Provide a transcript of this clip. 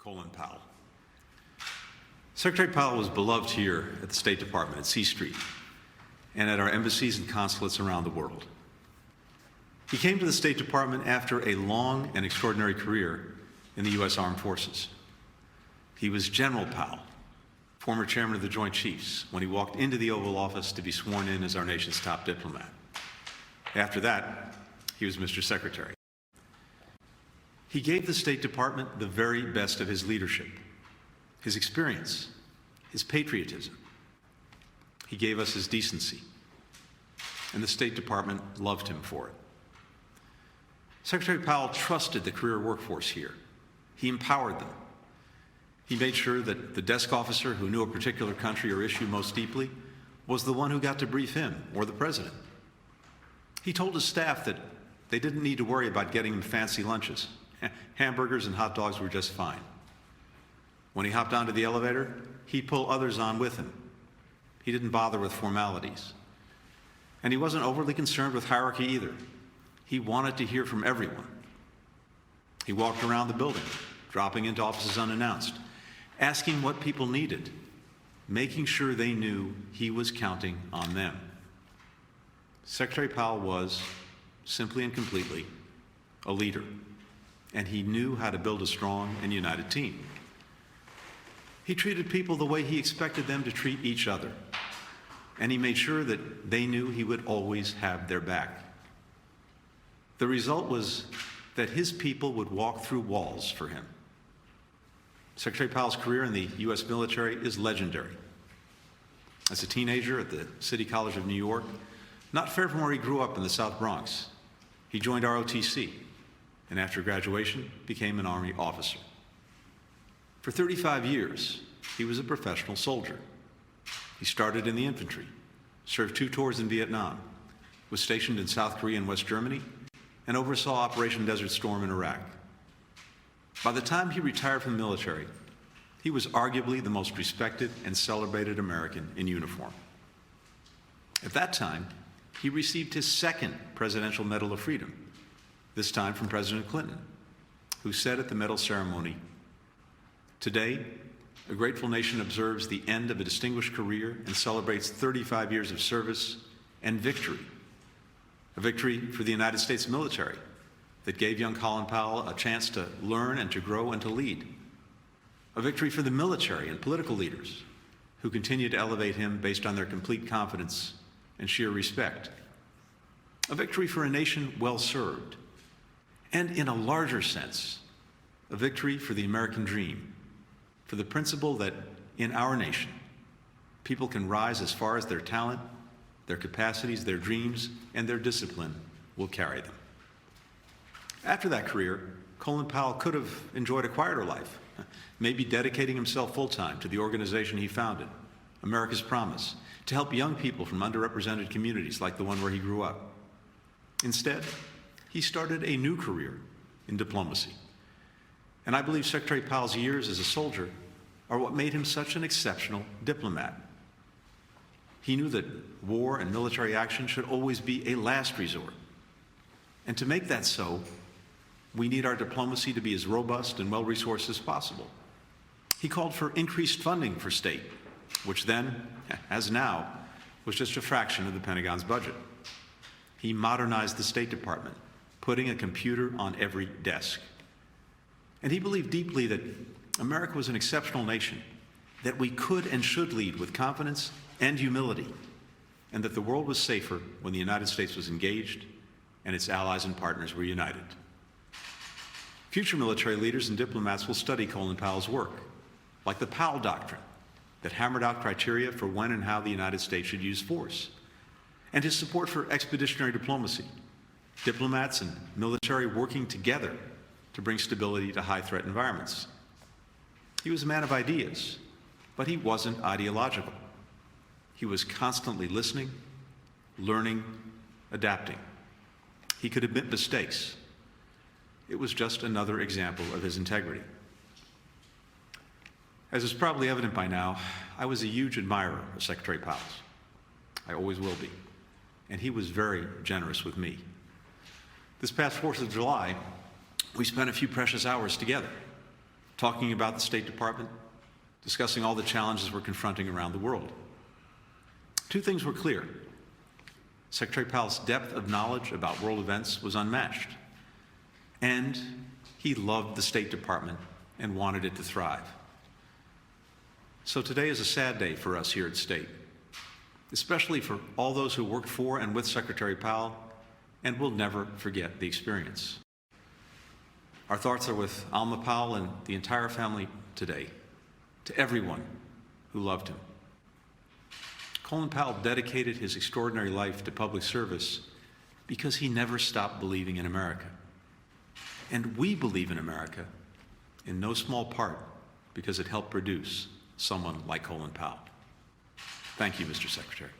Colin Powell. Secretary Powell was beloved here at the State Department at C Street and at our embassies and consulates around the world. He came to the State Department after a long and extraordinary career in the U.S. Armed Forces. He was General Powell, former chairman of the Joint Chiefs, when he walked into the Oval Office to be sworn in as our nation's top diplomat. After that, he was Mr. Secretary. He gave the State Department the very best of his leadership, his experience, his patriotism. He gave us his decency, and the State Department loved him for it. Secretary Powell trusted the career workforce here. He empowered them. He made sure that the desk officer who knew a particular country or issue most deeply was the one who got to brief him or the president. He told his staff that they didn't need to worry about getting him fancy lunches. Hamburgers and hot dogs were just fine. When he hopped onto the elevator, he'd pull others on with him. He didn't bother with formalities. And he wasn't overly concerned with hierarchy either. He wanted to hear from everyone. He walked around the building, dropping into offices unannounced, asking what people needed, making sure they knew he was counting on them. Secretary Powell was, simply and completely, a leader, and he knew how to build a strong and united team. He treated people the way he expected them to treat each other, and he made sure that they knew he would always have their back. The result was that his people would walk through walls for him. Secretary Powell's career in the U.S. military is legendary. As a teenager at the City College of New York, not far from where he grew up in the South Bronx, he joined ROTC, and after graduation, became an Army officer. For 35 years, he was a professional soldier. He started in the infantry, served 2 tours in Vietnam, was stationed in South Korea and West Germany, and oversaw Operation Desert Storm in Iraq. By the time he retired from the military, he was arguably the most respected and celebrated American in uniform. At that time, he received his 2nd Presidential Medal of Freedom, this time from President Clinton, who said at the medal ceremony, "Today, a grateful nation observes the end of a distinguished career and celebrates 35 years of service and victory. A victory for the United States military that gave young Colin Powell a chance to learn and to grow and to lead. A victory for the military and political leaders who continue to elevate him based on their complete confidence and sheer respect. A victory for a nation well served. And in a larger sense, a victory for the American dream, for the principle that in our nation, people can rise as far as their talent, their capacities, their dreams, and their discipline will carry them." After that career, Colin Powell could have enjoyed a quieter life, maybe dedicating himself full-time to the organization he founded, America's Promise, to help young people from underrepresented communities like the one where he grew up. Instead, he started a new career in diplomacy. And I believe Secretary Powell's years as a soldier are what made him such an exceptional diplomat. He knew that war and military action should always be a last resort. And to make that so, we need our diplomacy to be as robust and well-resourced as possible. He called for increased funding for state, which then, as now, was just a fraction of the Pentagon's budget. He modernized the State Department, putting a computer on every desk. And he believed deeply that America was an exceptional nation, that we could and should lead with confidence and humility, and that the world was safer when the United States was engaged and its allies and partners were united. Future military leaders and diplomats will study Colin Powell's work, like the Powell Doctrine, that hammered out criteria for when and how the United States should use force, and his support for expeditionary diplomacy, diplomats and military working together to bring stability to high-threat environments. He was a man of ideas, but he wasn't ideological. He was constantly listening, learning, adapting. He could admit mistakes. It was just another example of his integrity. As is probably evident by now, I was a huge admirer of Secretary Powell's. I always will be. And he was very generous with me. This past 4th of July, we spent a few precious hours together, talking about the State Department, discussing all the challenges we're confronting around the world. Two things were clear. Secretary Powell's depth of knowledge about world events was unmatched, and he loved the State Department and wanted it to thrive. So today is a sad day for us here at State, especially for all those who worked for and with Secretary Powell, and will never forget the experience. Our thoughts are with Alma Powell and the entire family today, to everyone who loved him. Colin Powell dedicated his extraordinary life to public service because he never stopped believing in America. And we believe in America in no small part because it helped produce someone like Colin Powell. Thank you, Mr. Secretary.